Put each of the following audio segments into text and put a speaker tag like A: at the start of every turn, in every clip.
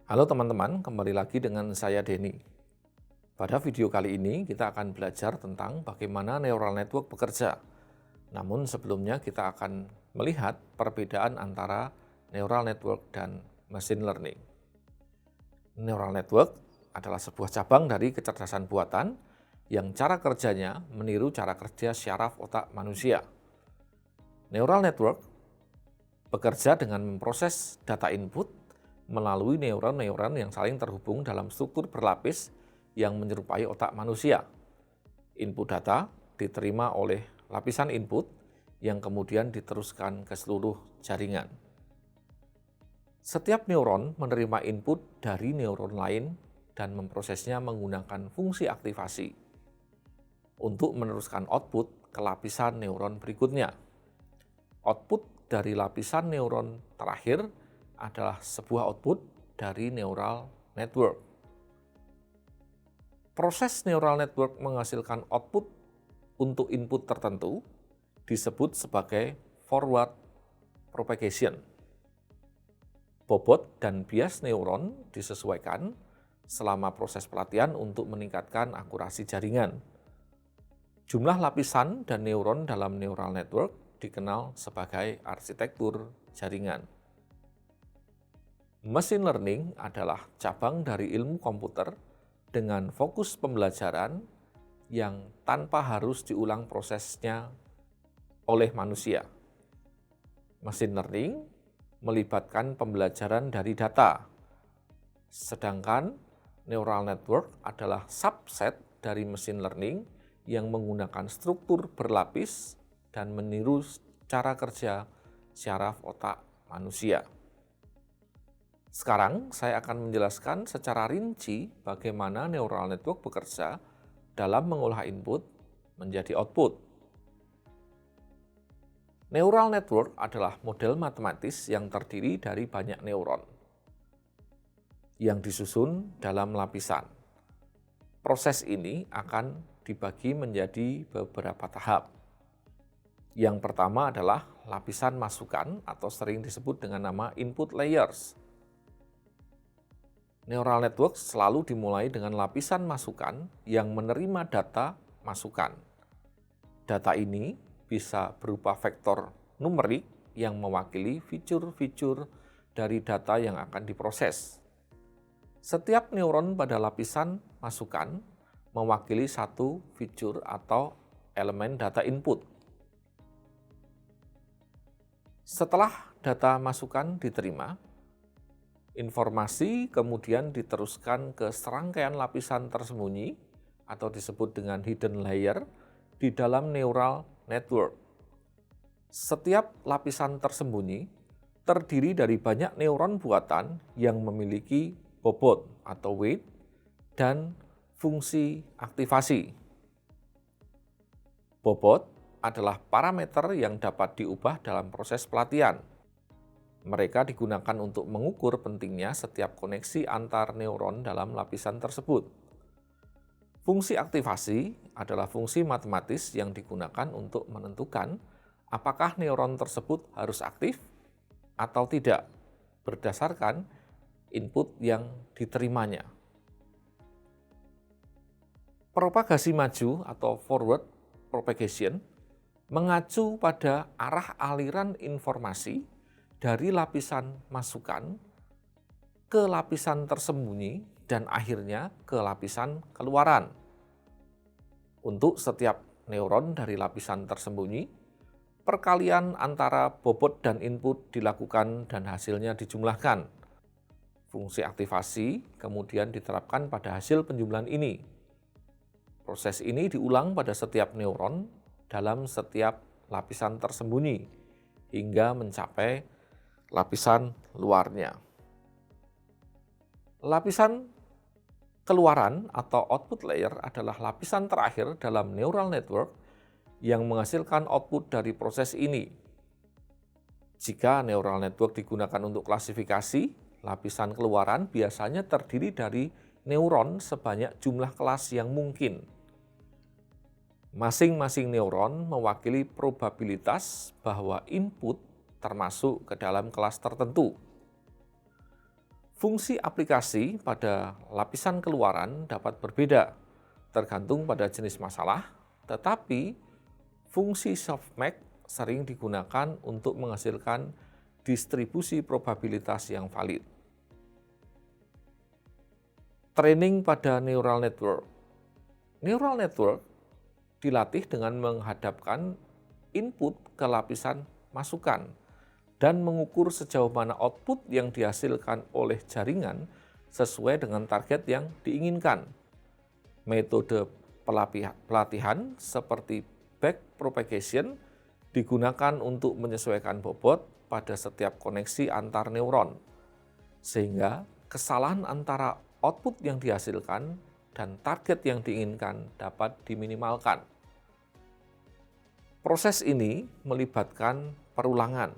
A: Halo teman-teman, kembali lagi dengan saya Denny. Pada video kali ini kita akan belajar tentang bagaimana neural network bekerja. Namun sebelumnya kita akan melihat perbedaan antara neural network dan machine learning. Neural network adalah sebuah cabang dari kecerdasan buatan yang cara kerjanya meniru cara kerja syaraf otak manusia. Neural network bekerja dengan memproses data input melalui neuron-neuron yang saling terhubung dalam struktur berlapis yang menyerupai otak manusia. Input data diterima oleh lapisan input yang kemudian diteruskan ke seluruh jaringan. Setiap neuron menerima input dari neuron lain dan memprosesnya menggunakan fungsi aktivasi untuk meneruskan output ke lapisan neuron berikutnya. Output dari lapisan neuron terakhir adalah sebuah output dari neural network. Proses neural network menghasilkan output untuk input tertentu disebut sebagai forward propagation. Bobot dan bias neuron disesuaikan selama proses pelatihan untuk meningkatkan akurasi jaringan. Jumlah lapisan dan neuron dalam neural network dikenal sebagai arsitektur jaringan. Machine learning adalah cabang dari ilmu komputer dengan fokus pembelajaran yang tanpa harus diulang prosesnya oleh manusia. Machine learning melibatkan pembelajaran dari data, sedangkan neural network adalah subset dari machine learning yang menggunakan struktur berlapis dan meniru cara kerja syaraf otak manusia. Sekarang saya akan menjelaskan secara rinci bagaimana neural network bekerja dalam mengolah input menjadi output. Neural network adalah model matematis yang terdiri dari banyak neuron yang disusun dalam lapisan. Proses ini akan dibagi menjadi beberapa tahap. Yang pertama adalah lapisan masukan atau sering disebut dengan nama input layers. Neural network selalu dimulai dengan lapisan masukan yang menerima data masukan. Data ini bisa berupa vektor numerik yang mewakili fitur-fitur dari data yang akan diproses. Setiap neuron pada lapisan masukan mewakili satu fitur atau elemen data input. Setelah data masukan diterima, informasi kemudian diteruskan ke serangkaian lapisan tersembunyi atau disebut dengan hidden layer di dalam neural network. Setiap lapisan tersembunyi terdiri dari banyak neuron buatan yang memiliki bobot atau weight dan fungsi aktivasi. Bobot adalah parameter yang dapat diubah dalam proses pelatihan. Mereka digunakan untuk mengukur pentingnya setiap koneksi antar neuron dalam lapisan tersebut. Fungsi aktivasi adalah fungsi matematis yang digunakan untuk menentukan apakah neuron tersebut harus aktif atau tidak berdasarkan input yang diterimanya. Propagasi maju atau forward propagation mengacu pada arah aliran informasi dari lapisan masukan ke lapisan tersembunyi dan akhirnya ke lapisan keluaran. Untuk setiap neuron dari lapisan tersembunyi, perkalian antara bobot dan input dilakukan dan hasilnya dijumlahkan. Fungsi aktivasi kemudian diterapkan pada hasil penjumlahan ini. Proses ini diulang pada setiap neuron dalam setiap lapisan tersembunyi hingga mencapai lapisan luarnya. Lapisan keluaran atau output layer adalah lapisan terakhir dalam neural network yang menghasilkan output dari proses ini. Jika neural network digunakan untuk klasifikasi, lapisan keluaran biasanya terdiri dari neuron sebanyak jumlah kelas yang mungkin. Masing-masing neuron mewakili probabilitas bahwa input termasuk ke dalam kelas tertentu. Fungsi aplikasi pada lapisan keluaran dapat berbeda tergantung pada jenis masalah, tetapi fungsi softmax sering digunakan untuk menghasilkan distribusi probabilitas yang valid. Training pada neural network. Neural network dilatih dengan menghadapkan input ke lapisan masukan dan mengukur sejauh mana output yang dihasilkan oleh jaringan sesuai dengan target yang diinginkan. Metode pelatihan seperti backpropagation digunakan untuk menyesuaikan bobot pada setiap koneksi antar neuron, sehingga kesalahan antara output yang dihasilkan dan target yang diinginkan dapat diminimalkan. Proses ini melibatkan perulangan,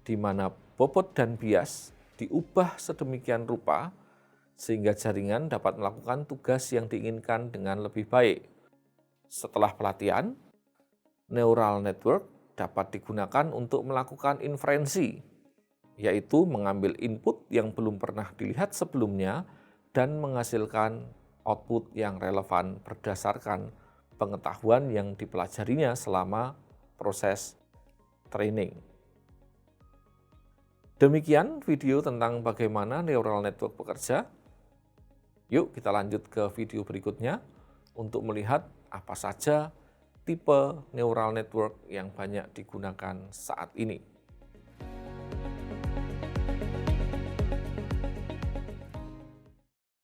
A: di mana bobot dan bias diubah sedemikian rupa sehingga jaringan dapat melakukan tugas yang diinginkan dengan lebih baik. Setelah pelatihan, neural network dapat digunakan untuk melakukan inferensi, yaitu mengambil input yang belum pernah dilihat sebelumnya dan menghasilkan output yang relevan berdasarkan pengetahuan yang dipelajarinya selama proses training. Demikian video tentang bagaimana neural network bekerja. Yuk kita lanjut ke video berikutnya untuk melihat apa saja tipe neural network yang banyak digunakan saat ini.